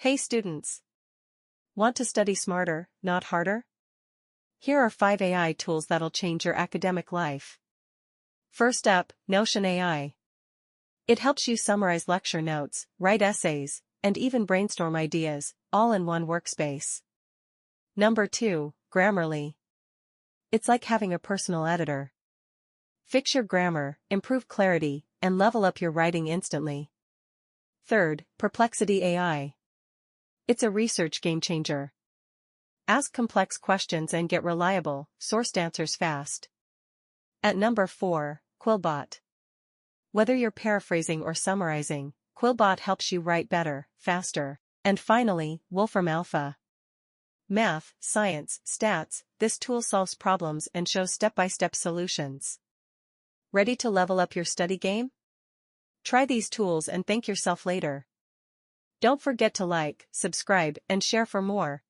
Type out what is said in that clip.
Hey students! Want to study smarter, not harder? Here are 5 AI tools that'll change your academic life. First up, Notion AI. It helps you summarize lecture notes, write essays, and even brainstorm ideas, all in one workspace. Number 2, Grammarly. It's like having a personal editor. Fix your grammar, improve clarity, and level up your writing instantly. Third, Perplexity AI. It's a research game-changer. Ask complex questions and get reliable, sourced answers fast. At number 4, QuillBot. Whether you're paraphrasing or summarizing, QuillBot helps you write better, faster. And finally, Wolfram Alpha. Math, science, stats, this tool solves problems and shows step-by-step solutions. Ready to level up your study game? Try these tools and thank yourself later. Don't forget to like, subscribe, and share for more.